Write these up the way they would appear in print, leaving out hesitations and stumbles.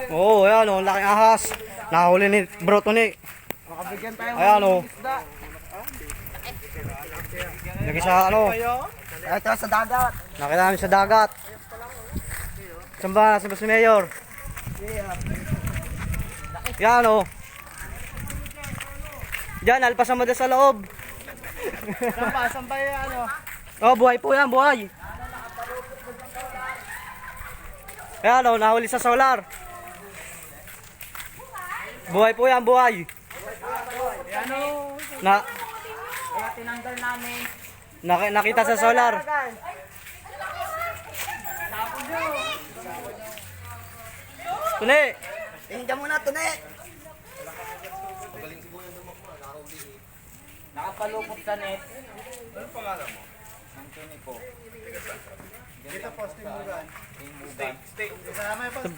Oo, ayan o, laking ahas. Nahuli ni Bro Tony. Makabigyan tayo Ayan o. ng isda. Lagi sa ano, Ito sa dagat. nakita namin sa dagat. Saan ba? Nasa ba si Mayor? Yan o. Diyan, alpasan mo doon sa loob. Saan ba yung ano? Oh, buhay po yan, buhay. Ayan o, nahuli sa solar. Buhay po yan, buhay. Ano? Na, Tinanggal namin. nakita sa solar. Tuni! Tingnan mo na ito na Nakapalupot sa net. Ano pangalan mo? Antony po. Dito po, Timugan. Steak. Kasama yung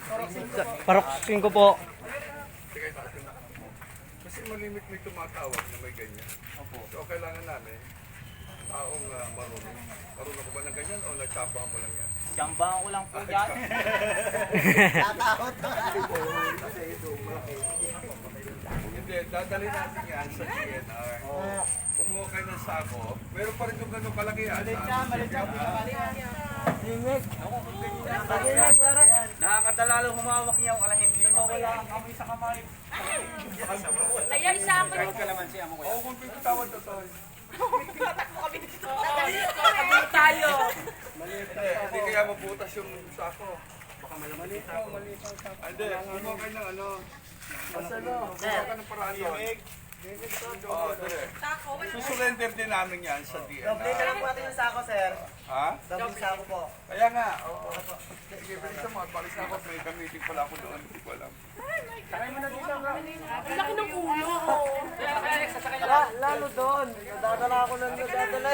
Paroksin ko po. Kasi malimit may tumatawag na may ganyan. Opo. So, kailangan namin taong marunong. Marunong ko ba ng ganyan o nagtabahan mo lang yan? Jambahan ko lang po dyan. Tatakot. Hindi, dadali natin yan sa DNR. Kumuha kayo ng sako. Meron pa rin yung ganun kalaki yan. Malit siya. Limig. Nakakadalalo humawak niya. Wala hindi mawala ang amoy sa kamay. Ayan, isa ako yung Kalamansi amo ko. Oo, kung pinatawad to to. kabili tayo. Hindi kaya mabutas yung sako. Baka maliit ako. Hindi, kumuha kayo ng ano. Kumuha ka ng paraan doon. Oo, dali. Susurrender din namin yan sa DNR. Doble na lang po natin yung sako, sir. Ha? Doble sako po. Kaya nga, oo. Sige, bilisan mo. Palis na ako. May gamitin pala ako doon. Hindi ko alam. Ang laki ng ulo. Lalo doon. Dadala ako ng dadala.